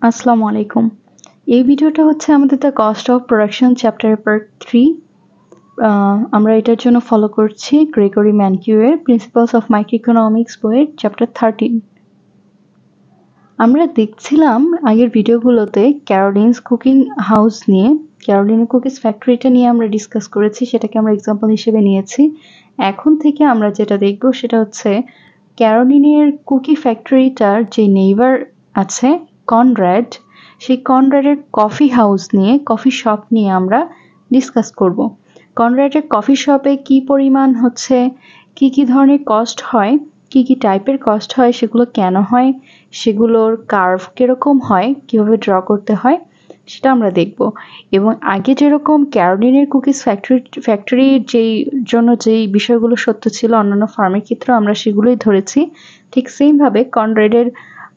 আসসালামু আলাইকুম। এই ভিডিওটা হচ্ছে আমাদের দ্য কস্ট অফ প্রোডাকশন চ্যাপ্টারের পার্ট 3। আমরা এটার জন্য ফলো করছি গ্রেগরি ম্যানকিউয়ের প্রিন্সিপালস অফ মাইক্রো ইকোনমিক্স বইয়ের চ্যাপ্টার 13। আমরা দেখছিলাম আগের ভিডিওগুলোতে ক্যারোলিনস কুকিং হাউস নিয়ে, ক্যারোলিনা কুকিজ ফ্যাক্টরিটা নিয়ে আমরা ডিসকাস করেছি, সেটাকে আমরা এক্সাম্পল হিসেবে নিয়েছি। এখন থেকে আমরা যেটা দেখব সেটা হচ্ছে ক্যারোলিনের কুকি ফ্যাক্টরিটার যে নেইবার আছে কনরাড, সেই কনরাডের কফি হাউস নিয়ে, কফি শপ নিয়ে আমরা ডিসকাস করব। কনরাডের কফি শপে কি পরিমাণ হচ্ছে, কি ধরনের কস্ট হয়, কি টাইপের কস্ট হয়, সেগুলো কেন হয়, সেগুলোর কার্ভ কিরকম হয়, কিভাবে ড্র করতে হয়, সেটা আমরা দেখব। এবং আগে যেরকম ক্যারোলিনের কুকিজ ফ্যাক্টরির যেই বিষয়গুলো সত্য ছিল অন্যান্য ফার্মের ক্ষেত্রে আমরা সেগুলোই ধরেছি, ঠিক সেমভাবে কনরাডের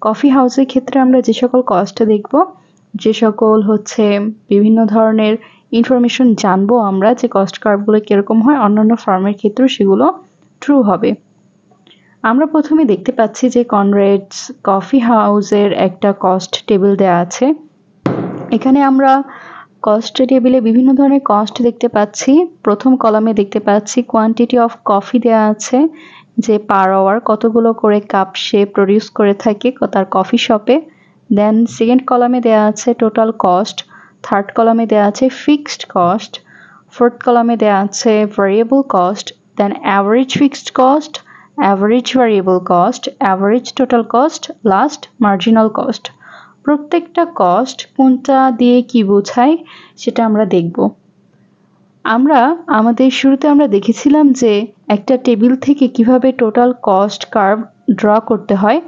কফি হাউসের ক্ষেত্রে আমরা যে সকল কস্ট দেখব, যে সকল হচ্ছে বিভিন্ন ধরনের ইনফরমেশন জানবো আমরা, যে কস্ট কার্ভগুলো কিরকম হয় অন্যান্য ফার্মের ক্ষেত্রেও সেগুলো ট্রু হবে। আমরা প্রথমে দেখতে পাচ্ছি যে কনরাডস কফি হাউসের একটা কস্ট টেবিল দেওয়া আছে। এখানে আমরা কস্ট টেবিলে বিভিন্ন ধরনের কস্ট দেখতে পাচ্ছি। প্রথম কলামে দেখতে পাচ্ছি কোয়ান্টিটি অফ কফি দেওয়া আছে, যে পার আওয়ার কতগুলো করে কাপ সে প্রডিউস করে থাকে তার কফি শপে। দেন সেকেন্ড কলামে দেওয়া আছে টোটাল কস্ট, থার্ড কলামে দেওয়া আছে ফিক্সড কস্ট, ফোর্থ কলামে দেওয়া আছে variable cost, then average fixed cost, average variable cost, average total cost, last marginal cost. প্রত্যেকটা কস্ট কোনটা দিয়ে কি বোঝায় সেটা আমরা দেখব। আমাদের শুরুতে আমরা দেখেছিলাম যে একটা টেবিল থেকে কিভাবে টোটাল কস্ট কার্ভ ড্র করতে হয়।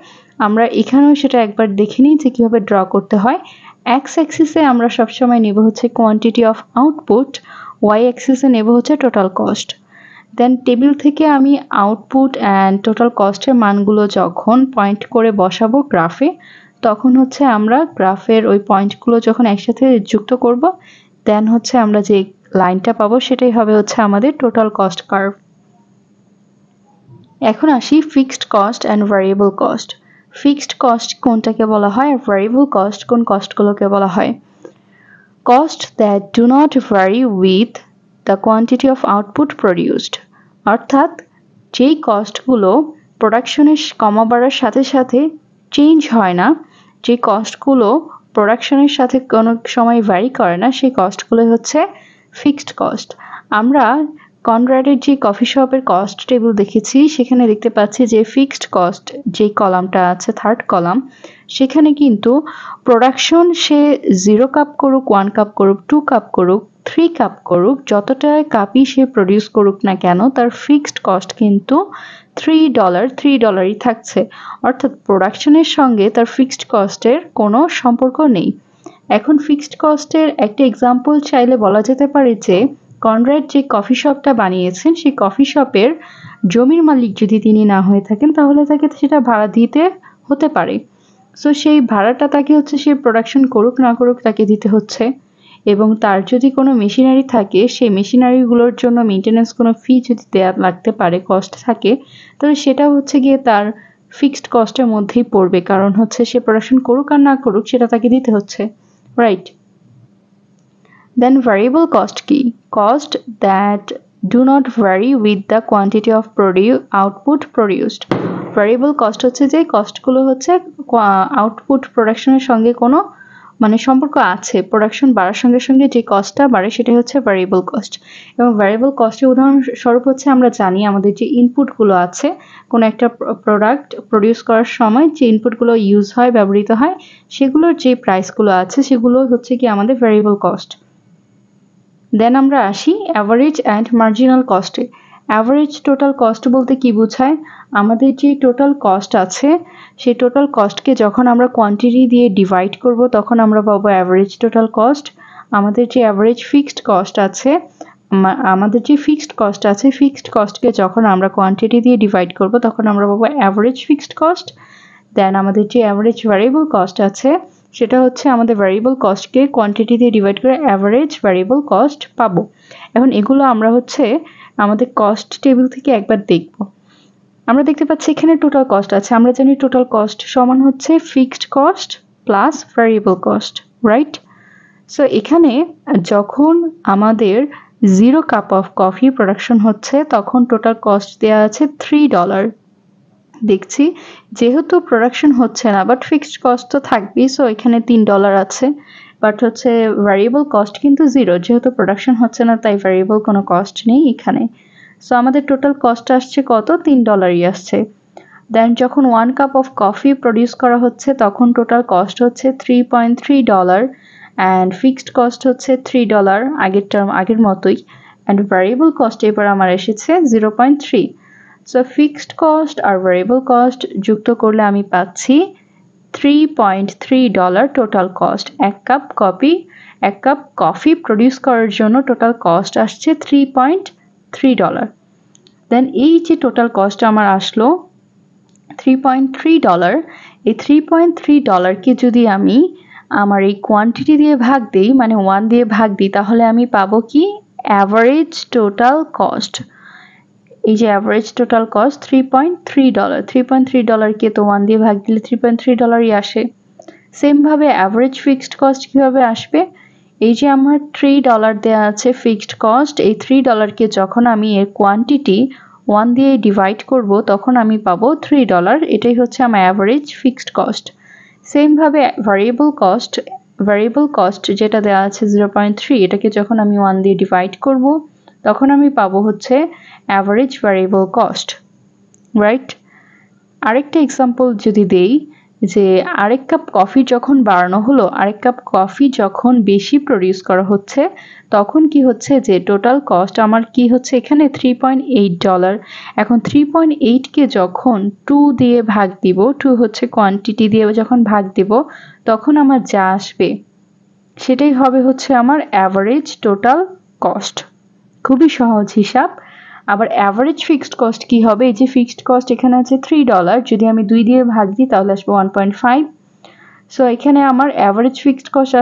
আমরা এখানেও সেটা একবার দেখে নিই যে কিভাবে ড্র করতে হয়। এক্স অ্যাক্সিসে আমরা সবসময় নেব হচ্ছে কোয়ান্টিটি অফ আউটপুট, ওয়াই অ্যাক্সিসে নেব হচ্ছে টোটাল কস্ট। দেন টেবিল থেকে আমি আউটপুট অ্যান্ড টোটাল কস্টের মানগুলো যখন পয়েন্ট করে বসাবো গ্রাফে, তখন হচ্ছে আমরা গ্রাফের ওই পয়েন্টগুলো যখন একসাথে যুক্ত করব, দেন হচ্ছে আমরা যে লাইনটা পাবো সেটাই হবে হচ্ছে আমাদের টোটাল কস্ট কার্ভ। এখন আসি fixed cost and variable cost. Fixed cost কোনটাকে বলা হয় আর ভ্যারিয়েবল কস্ট কোন কস্টগুলোকে বলা হয়? Cost that do not vary with the quantity of output produced, অর্থাৎ যেই কস্টগুলো প্রোডাকশনের কমা বাড়ার সাথে সাথে চেঞ্জ হয় না, যে কস্টগুলো প্রোডাকশনের সাথে কোনো সময় ভ্যারি করে না, সেই কস্টগুলো হচ্ছে ফিক্সড কস্ট। আমরা কনরাডের যে কফি শপের কস্ট টেবিল দেখেছি, সেখানে দেখতে পাচ্ছি যে ফিক্সড কস্ট যে কলামটা আছে থার্ড কলাম, সেখানে কিন্তু প্রোডাকশন সে 0 কাপ করুক, 1 কাপ করুক, 2 কাপ করুক, 3 কাপ করুক, যতটা কাপই সে প্রডিউস করুক না কেন, তার ফিক্সড কস্ট কিন্তু $3 থাকছে। অর্থাৎ প্রোডাকশনের সঙ্গে তার ফিক্সড কস্টের কোনো সম্পর্ক নেই। এখন ফিক্সড কস্টের একটা এক্সাম্পল চাইলে বলা যেতে পারে যে কনরাড যে কফি শপটা বানিয়েছেন, সেই কফি শপের জমির মালিক যদি তিনি না হয়ে থাকেন, তাহলে তাকে সেটা ভাড়া দিতে হতে পারে। সো সেই ভাড়াটা তাকে হচ্ছে সে প্রোডাকশন করুক না করুক তাকে দিতে হচ্ছে। এবং তার যদি কোনো মেশিনারি থাকে, সেই মেশিনারিগুলোর জন্য মেনটেন্যান্স কোনো ফি যদি দেওয়া লাগতে পারে, কস্ট থাকে, তাহলে সেটা হচ্ছে গিয়ে তার ফিক্সড কস্টের মধ্যেই পড়বে, কারণ হচ্ছে সে প্রোডাকশন করুক আর না করুক সেটা তাকে দিতে হচ্ছে, রাইট? Then variable cost কি? Cost that do not vary with the quantity of output produced. Variable cost হচ্ছে যে কস্টগুলো হচ্ছে আউটপুট প্রোডাকশনের সঙ্গে কোনো সম্পর্ক আছে, প্রোডাকশন বাড়ার সঙ্গে সঙ্গে যে কস্টটা বাড়ে সেটাই হচ্ছে ভ্যারিয়েবল কস্ট। এবং ভ্যারিয়েবল কস্টের উদাহরণস্বরূপ হচ্ছে আমরা জানি আমাদের যে ইনপুটগুলো আছে, কোনো একটা প্রোডাক্ট প্রডিউস করার সময় যে ইনপুটগুলো ইউজ হয়, ব্যবহৃত হয়, সেগুলোর যে প্রাইসগুলো আছে সেগুলো হচ্ছে কি আমাদের ভ্যারিয়েবল কস্ট। দেন আমরা আসি অ্যাভারেজ অ্যান্ড মার্জিনাল কস্টে। অ্যাভারেজ টোটাল কস্ট বলতে কি বোঝায়? আমাদের যে টোটাল কস্ট আছে, সেই টোটাল কস্টকে যখন আমরা কোয়ান্টিটি দিয়ে ডিভাইড করব, তখন আমরা পাবো অ্যাভারেজ টোটাল কস্ট। আমাদের যে অ্যাভারেজ ফিক্সড কস্ট আছে, ফিক্সড কস্টকে যখন আমরা কোয়ান্টিটি দিয়ে ডিভাইড করব, তখন আমরা পাবো অ্যাভারেজ ফিক্সড কস্ট। দেন আমাদের যে অ্যাভারেজ ভ্যারিয়েবল কস্ট আছে, সেটা হচ্ছে আমাদের ভ্যারিয়েবল কস্টকে কোয়ান্টিটি দিয়ে ডিভাইড করে অ্যাভারেজ ভ্যারিয়েবল কস্ট পাবো। এখন এগুলো আমরা হচ্ছে আমাদের কস্ট টেবিল থেকে একবার দেখব। আমরা দেখতে পাচ্ছি এখানে টোটাল কস্ট আছে। আমরা জানি টোটাল কস্ট সমান হচ্ছে fixed cost plus variable cost, right? So এখানে যখন আমাদের 0 কাপ অফ কফি প্রোডাকশন হচ্ছে তখন টোটাল কস্ট দেওয়া আছে $3। দেখছি যেহেতু প্রোডাকশন হচ্ছে না বাট ফিক্সড কস্ট তো থাকবেই, সো এখানে $3 আছে, বাট হচ্ছে ভ্যারিয়েবল কস্ট কিন্তু 0, যেহেতু প্রোডাকশন হচ্ছে না তাই ভ্যারিয়েবল কোনো কস্ট নেই এখানে। সো আমাদের টোটাল কস্ট আসছে কত? $3 আসছে। দেন যখন 1 কাপ অফ কফি প্রডিউস করা হচ্ছে তখন টোটাল কস্ট হচ্ছে $3.3 অ্যান্ড ফিক্সড কস্ট হচ্ছে $3 আগের মতোই, অ্যান্ড ভ্যারিয়েবল কস্ট এবার আমার এসেছে 0.3। সো ফিক্সড কস্ট আর ভ্যারিয়েবল কস্ট যুক্ত করলে আমি পাচ্ছি $3.3 টোটাল কস্ট। এক কাপ কফি প্রডিউস করার জন্য টোটাল কস্ট আসছে $3.3। দেন এই যে টোটাল কস্ট আমার আসলো $3.3, এই $3.3কে যদি আমি আমার এই কোয়ান্টিটি দিয়ে ভাগ দিই, মানে 1 দিয়ে ভাগ দিই, তাহলে আমি পাবো কি? Average total cost. এই যে অ্যাভারেজ টোটাল কস্ট $3.3, $3.3কে তো 1 দিয়ে ভাগ দিলে $3.3ই আসে। সেম ভাবে অ্যাভারেজ ফিক্সড কস্ট কিভাবে আসবে? এই যে আমার $3 দেওয়া আছে ফিক্সড কস্ট, এই $3কে যখন আমি এর কোয়ান্টিটি 1 দিয়ে ডিভাইড করব তখন আমি পাবো $3, এটাই হচ্ছে আমার অ্যাভারেজ ফিক্সড কস্ট। সেম ভাবে ভ্যারিয়েবল কস্ট যেটা দেওয়া আছে 0.3, এটাকে যখন আমি 1 দিয়ে ডিভাইড করব তখন আমি পাবো হচ্ছে অ্যাভারেজ ভ্যারিয়েবল কস্ট, রাইট? আরেকটা এক্সাম্পল যদি দেই, যে আরেক কাপ কফি যখন বাড়ানো হলো, আরেক কাপ কফি যখন বেশি প্রডিউস করা হচ্ছে তখন কি হচ্ছে যে টোটাল কস্ট আমার কি হচ্ছে এখানে $3.8। এখন 3.8কে যখন 2 দিয়ে ভাগ দিব, 2 হচ্ছে কোয়ান্টিটি দিয়ে যখন ভাগ দিব তখন আমার যা আসবে সেটাই হবে হচ্ছে আমার অ্যাভারেজ টোটাল কস্ট। খুবই সহজ হিসাব। আবার অ্যাভারেজ ফিক্সড কস্ট কি হবে? এই যে ফিক্সড কস্ট এখানে আছে $3, যদি আমি 2 দিয়ে ভাগ দিই তাহলে আসবে 1.5। সো এখানে আমার অ্যাভারেজ ফিক্সড কস্ট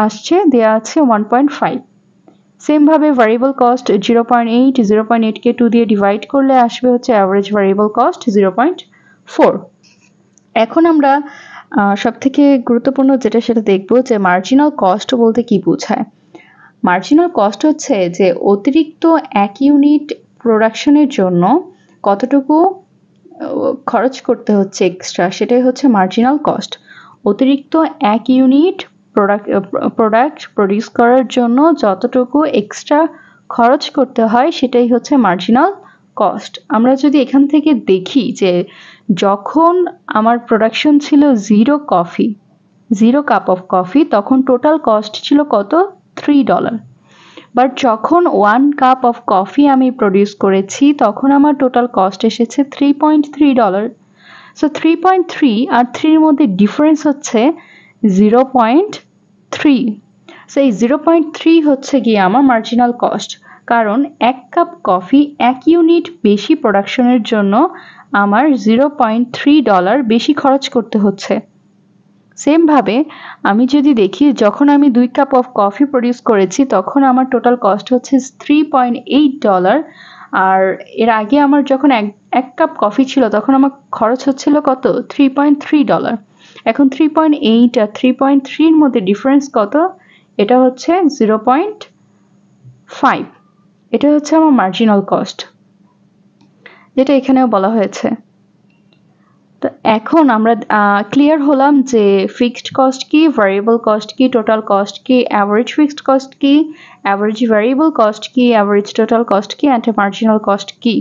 আসছে দেয়া আছে 1.5। সেম ভাবে ভ্যারিয়েবল কস্ট 0.8কে 2 দিয়ে ডিভাইড করলে আসবে হচ্ছে অ্যাভারেজ ভ্যারিয়েবল কস্ট 0.4। এখন আমরা সবথেকে গুরুত্বপূর্ণ যেটা সেটা দেখব যে মার্জিনাল কস্ট বলতে কি বোঝায়। মার্জিনাল কস্ট হচ্ছে যে অতিরিক্ত 1 ইউনিট প্রোডাকশনের জন্য কতটুকু খরচ করতে হচ্ছে এক্সট্রা, সেটাই হচ্ছে মার্জিনাল কস্ট। অতিরিক্ত 1 ইউনিট প্রোডাক্ট প্রডিউস করার জন্য যতটুকু এক্সট্রা খরচ করতে হয় সেটাই হচ্ছে মার্জিনাল কস্ট। আমরা যদি এখান থেকে দেখি যে যখন আমার প্রোডাকশন ছিল 0 কাপ অফ কফি তখন টোটাল কস্ট ছিল কত? $3। বাট যখন 1 কাপ অফ কফি আমি প্রডিউস করেছি তখন আমার টোটাল কস্ট এসেছে $3.3। সো 3.3 আর 3 এর মধ্যে ডিফারেন্স হচ্ছে 0.3। সো এই 0.3 হচ্ছে গিয়ে আমার মার্জিনাল কস্ট, কারণ 1 কাপ কফি 1 ইউনিট বেশি প্রোডাকশনের জন্য আমার $0.3 বেশি খরচ করতে হচ্ছে। সেম ভাবে আমি যদি দেখি যখন আমি 2 কাপ অফ কফি প্রডিউস করেছি তখন আমার টোটাল কস্ট হচ্ছে $3.8, আর এর আগে আমার যখন এক কাপ কফি ছিল তখন আমার খরচ হচ্ছিল কত? $3.3। এখন 3.8 আর 3.3 এর মধ্যে ডিফারেন্স কত? এটা হচ্ছে 0.5। এটা হচ্ছে আমার মার্জিনাল কস্ট, যেটা এখানেও বলা হয়েছে। তো এখন আমরা ক্লিয়ার হলাম যে ফিক্সড কস্ট কি, ভ্যারিয়েবল কস্ট কি, টোটাল কস্ট কি, অ্যাভারেজ ফিক্সড কস্ট কি, অ্যাভারেজ ভ্যারিয়েবল কস্ট কি, অ্যাভারেজ টোটাল কস্ট কি, অ্যান্ড মার্জিনাল কস্ট কি।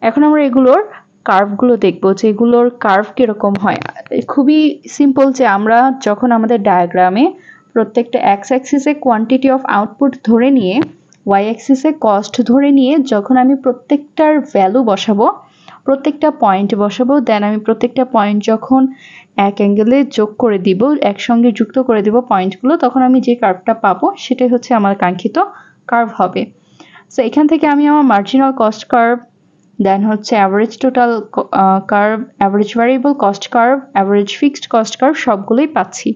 এখন আমরা এগুলোর কার্ভগুলো দেখবো যে এগুলোর কার্ভ কিরকম হয়। খুবই সিম্পল, যে আমরা যখন আমাদের ডায়াগ্রামে প্রত্যেকটা এক্স অ্যাক্সিসে কোয়ান্টিটি অফ আউটপুট ধরে নিয়ে ওয়াই অ্যাক্সিসে কস্ট ধরে নিয়ে যখন আমি প্রত্যেকটার ভ্যালু বসাবো, প্রত্যেকটা পয়েন্ট বসাবো, দেন আমি প্রত্যেকটা পয়েন্ট যখন এক অ্যাঙ্গেলে যোগ করে দিব, একসঙ্গে যুক্ত করে দিব পয়েন্টগুলো, তখন আমি যে কার্ভটা পাবো সেটাই হচ্ছে আমার কাঙ্ক্ষিত কার্ভ হবে। সো এখান থেকে আমি আমার মার্জিনাল কস্ট কার্ভ, দেন হচ্ছে average total curve, average variable cost curve, average fixed cost curve সবগুলোই পাচ্ছি।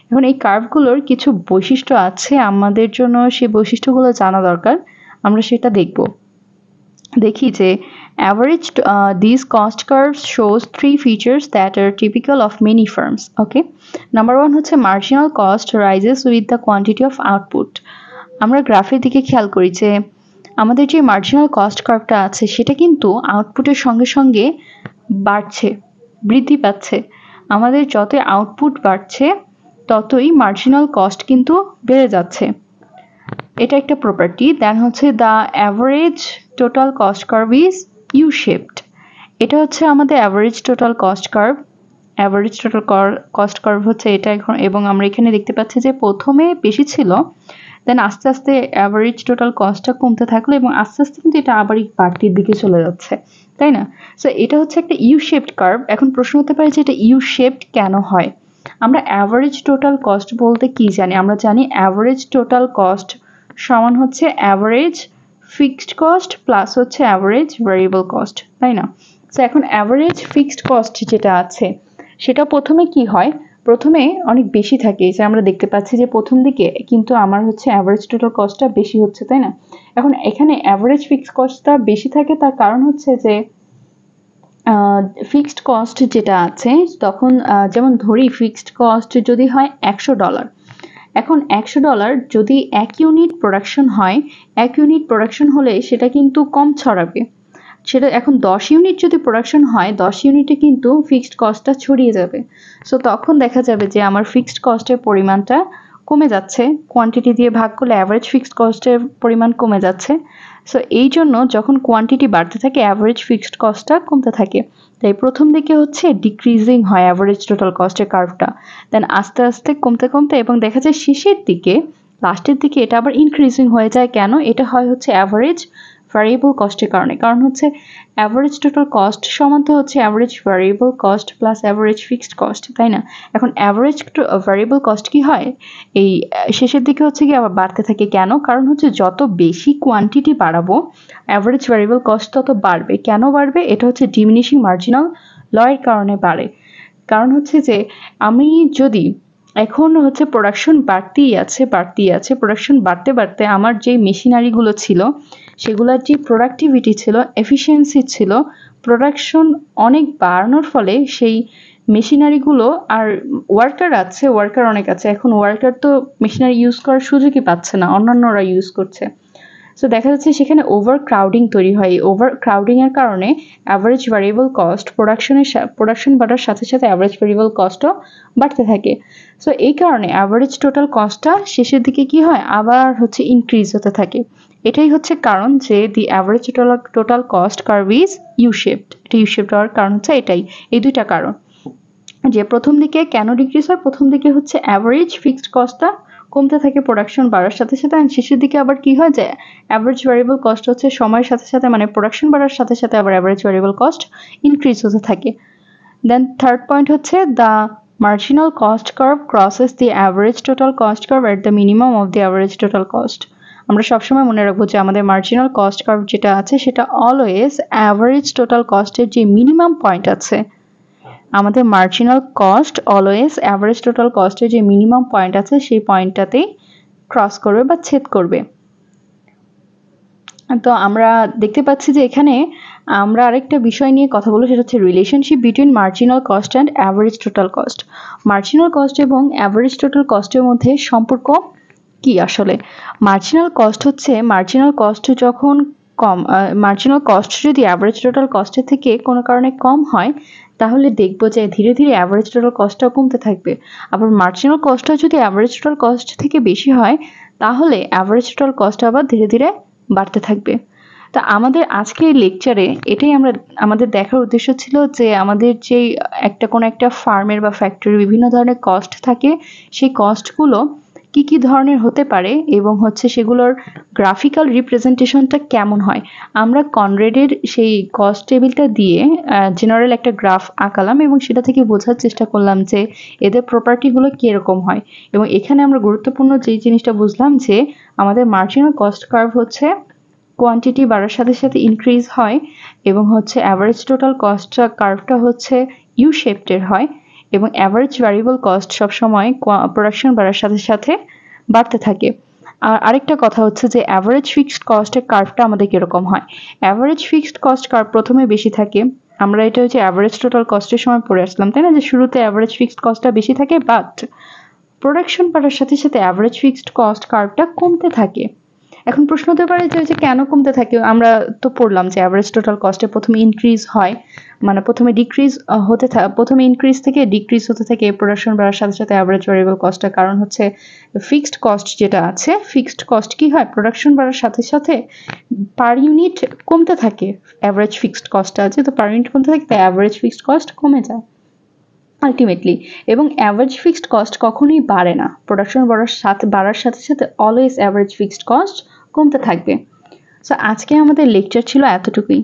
এখন এই কার্ভগুলোর কিছু বৈশিষ্ট্য আছে, আমাদের জন্য সেই বৈশিষ্ট্যগুলো জানা দরকার, আমরা সেটা দেখব। দেখি যে average these cost curves shows three features that are typical of many firms. Okay, number one হচ্ছে marginal cost rises with the quantity of output. আমরা গ্রাফের দিকে খেয়াল করি যে আমাদের যে মার্জিনাল কস্ট কার্ভটা আছে সেটা কিন্তু আউটপুটের সঙ্গে সঙ্গে বাড়ছে, বৃদ্ধি পাচ্ছে। আমাদের যত আউটপুট বাড়ছে ততই মার্জিনাল কস্ট কিন্তু বেড়ে যাচ্ছে। এটা একটা প্রপার্টি। দেন হচ্ছে the average total cost curve is U shaped. এটা হচ্ছে আমাদের average total cost curve. Average total cost curve হচ্ছে এটা এখন, এবং আমরা এখানে দেখতে পাচ্ছি যে প্রথমে বেশি ছিল, দেন আস্তে আস্তে অ্যাভারেজ টোটাল কস্টটা কমতে থাকলো এবং আস্তে আস্তে কিন্তু এটা আবার বাড়তির দিকে চলে যাচ্ছে, তাই না? সো এটা হচ্ছে একটা ইউ শেপড কার্ভ। এখন প্রশ্ন হতে পারে যে এটা ইউ শেপড কেন হয়? আমরা অ্যাভারেজ টোটাল কস্ট বলতে কি জানি? আমরা জানি অ্যাভারেজ টোটাল কস্ট সমান হচ্ছে অ্যাভারেজ ফিক্সড কস্ট প্লাস হচ্ছে অ্যাভারেজ ভ্যারিয়েবল কস্ট, তাই না? সো এখন অ্যাভারেজ ফিক্সড কস্ট যেটা আছে সেটা প্রথমে কি হয়, প্রথমে অনেক বেশি থাকে, যে আমরা দেখতে পাচ্ছি যে প্রথম দিকে কিন্তু আমার হচ্ছে অ্যাভারেজ টোটাল কস্টটা বেশি হচ্ছে, তাই না? এখন এখানে অ্যাভারেজ ফিক্সড কস্টটা বেশি থাকে, তার কারণ হচ্ছে যে ফিক্সড কস্ট যেটা আছে তখন যেমন ধরি ফিক্সড কস্ট যদি হয় $100, এখন $100 যদি 1 ইউনিট প্রোডাকশন হয়, 1 ইউনিট প্রোডাকশন হলে সেটা কিন্তু কম ছড়াবে। সেটা এখন 10 ইউনিট যদি প্রোডাকশন হয়, 10 ইউনিটে কিন্তু ফিক্সড কস্টটা ছড়িয়ে যাবে। সো তখন দেখা যাবে যে আমার ফিক্সড কস্টের পরিমাণটা কমে যাচ্ছে, কোয়ান্টিটি দিয়ে ভাগ করলে অ্যাভারেজ ফিক্সড কস্টের পরিমাণ কমে যাচ্ছে। সো এই জন্য যখন কোয়ান্টিটি বাড়তে থাকে অ্যাভারেজ ফিক্সড কস্টটা কমতে থাকে। তাই প্রথম দিকে হচ্ছে ডিক্রিজিং হয় অ্যাভারেজ টোটাল কস্টের কার্ভটা, দেন আস্তে আস্তে কমতে কমতে এবং দেখা যায় শেষের দিকে, লাস্টের দিকে এটা আবার ইনক্রিজিং হয়ে যায়। কেন? এটা হয় হচ্ছে অ্যাভারেজ ভ্যারিয়েবল কস্টের কারণে। কারণ হচ্ছে অ্যাভারেজ টোটাল কস্ট সমান তো হচ্ছে average variable cost plus average fixed cost, তাই না? এখন অ্যাভারেজ ভ্যারিয়েবল কস্ট কি হয়, এই শেষের দিকে হচ্ছে কি আবার বাড়তে থাকে। কেন? কারণ হচ্ছে যত বেশি কোয়ান্টিটি বাড়াবো অ্যাভারেজ ভ্যারিয়েবল কস্ট তত বাড়বে। কেন বাড়বে? এটা হচ্ছে ডিমিনিশিং মার্জিনাল ল এর কারণে বাড়ে। কারণ হচ্ছে যে আমি যদি এখন হচ্ছে প্রোডাকশন বাড়তেই আছে, প্রোডাকশন বাড়তে বাড়তে আমার যে মেশিনারিগুলো ছিল সেগুলোর যে প্রোডাক্টিভিটি ছিল, এফিসিয়েন্সি ছিল, প্রোডাকশন অনেক বাড়ানোর ফলে সেই মেশিনারিগুলো আর ওয়ার্কার অনেক আছে, এখন ওয়ার্কার তো মেশিনারি ইউজ করার সুযোগই পাচ্ছে না, অন্যান্যরা ইউজ করছে। সো দেখা যাচ্ছে সেখানে ওভার ক্রাউডিং তৈরি হয়। ওভার ক্রাউডিং এর কারণে অ্যাভারেজ ভ্যারিয়েবল কস্ট প্রোডাকশন বাড়ার সাথে সাথে অ্যাভারেজ ভ্যারিয়েবল কস্টও বাড়তে থাকে। সো এই কারণে অ্যাভারেজ টোটাল কস্টটা শেষের দিকে কি হয়, আবার হচ্ছে ইনক্রিজ হতে থাকে। এটাই হচ্ছে কারণ যে the average total cost curve is U shaped. এটা ইউ শেপড হওয়ার কারণ হচ্ছে এটাই, এই দুইটা কারণ। যে প্রথম দিকে কেন ডিক্রিজ হয়, প্রথম দিকে হচ্ছে অ্যাভারেজ ফিক্সড কস্টটা কমতে থাকে প্রোডাকশন বাড়ার সাথে সাথে, আর শেষের দিকে আবার কি হয় যে অ্যাভারেজ ভ্যারিয়েবল কস্ট হচ্ছে সময়ের সাথে সাথে, মানে প্রোডাকশন বাড়ার সাথে সাথে আবার অ্যাভারেজ ভ্যারিয়েবল কস্ট ইনক্রিজ হতে থাকে। দেন থার্ড পয়েন্ট হচ্ছে the marginal cost curve crosses the average total cost curve at the minimum of the average total cost. আমরা সবসময় মনে রাখবো যে আমাদের মার্জিনাল কস্ট কার্ভ যেটা আছে সেটা অলওয়েজ অ্যাভারেজ টোটাল কস্টের যে মিনিমাম পয়েন্ট আছে, আমাদের marginal cost always average total কস্টের যে মিনিমাম পয়েন্ট আছে সেই পয়েন্টটাতেই ক্রস করবে বা ছেদ করবে। তো আমরা দেখতে পাচ্ছি যে এখানে আমরা আরেকটা বিষয় নিয়ে কথা বলবো, সেটা হচ্ছে relationship between marginal cost and average total cost. Marginal cost এবং অ্যাভারেজ টোটাল কস্টের মধ্যে সম্পর্ক কি আসলে? মার্জিনাল কস্ট হচ্ছে মার্জিনাল কস্ট যখন কম, মার্জিনাল কস্ট যদি অ্যাভারেজ টোটাল কস্টের থেকে কোনো কারণে কম হয় তাহলে দেখবো যে ধীরে ধীরে অ্যাভারেজ টোটাল কস্টটাও কমতে থাকবে। আবার মার্জিনাল কস্টটা যদি অ্যাভারেজ টোটাল কস্ট থেকে বেশি হয় তাহলে অ্যাভারেজ টোটাল কস্ট আবার ধীরে ধীরে বাড়তে থাকবে। তা আমাদের আজকের এই লেকচারে এটাই আমাদের দেখার উদ্দেশ্য ছিল যে আমাদের যে কোনো একটা ফার্মের বা ফ্যাক্টরির বিভিন্ন ধরনের কস্ট থাকে, সেই কস্টগুলো কি কি ধরনের হতে পারে এবং হচ্ছে সেগুলোর গ্রাফিক্যাল রিপ্রেজেন্টেশনটা কেমন হয়। আমরা কনরেডের সেই কস্ট টেবিলটা দিয়ে জেনারেল একটা গ্রাফ আঁকালাম এবং সেটা থেকে বোঝার চেষ্টা করলাম যে এদের প্রপার্টিগুলো কীরকম হয়। এবং এখানে আমরা গুরুত্বপূর্ণ যেই জিনিসটা বুঝলাম যে আমাদের মার্জিনাল কস্ট কার্ভ হচ্ছে কোয়ান্টিটি বাড়ার সাথে সাথে ইনক্রিজ হয় এবং হচ্ছে অ্যাভারেজ টোটাল কস্ট কার্ভটা হচ্ছে ইউ শেপটের হয় এবং অ্যাভারেজ ভ্যারিয়েবল কস্ট সবসময় প্রোডাকশন বাড়ার সাথে সাথে বাড়তে থাকে। আর আরেকটা কথা হচ্ছে যে অ্যাভারেজ ফিক্সড কস্টের কার্ভটা আমাদের কিরকম হয়। অ্যাভারেজ ফিক্সড কস্ট কার্ভ প্রথমে বেশি থাকে, আমরা এটা হচ্ছে অ্যাভারেজ টোটাল কস্টের সময় পড়ে আসলাম তাই না, যে শুরুতে অ্যাভারেজ ফিক্সড কস্টটা বেশি থাকে, বাট প্রোডাকশন বাড়ার সাথে সাথে অ্যাভারেজ ফিক্সড কস্ট কার্ভটা কমতে থাকে। এখন প্রশ্ন হতে পারে যে কেন কমতে থাকে। আমরা তো পড়লাম যে অ্যাভারেজ টোটাল কস্টে প্রথমে ইনক্রিজ হয়, মানে প্রথমে ডিক্রিজ হতে থাকে, প্রথমে ইনক্রিজ থেকে ডিক্রিজ হতে থাকে প্রোডাকশন বাড়ার সাথে সাথে অ্যাভারেজ ভ্যারিয়েবল কস্টের। কারণ হচ্ছে ফিক্সড কস্ট যেটা আছে, ফিক্সড কস্ট কি হয় প্রোডাকশন বাড়ার সাথে সাথে পার ইউনিট কমতে থাকে, অ্যাভারেজ ফিক্সড কস্টটা আছে তো পার ইউনিট কমতে থাকে, তাই অ্যাভারেজ ফিক্সড কস্ট কমে যায় আলটিমেটলি। এবং অ্যাভারেজ ফিক্সড কস্ট কখনোই বাড়ে না, প্রোডাকশন বাড়ার সাথে সাথে অলওয়েজ অ্যাভারেজ ফিক্সড কস্ট কমতে থাকবে। সো আজকে আমাদের লেকচার ছিল এতটুকুই।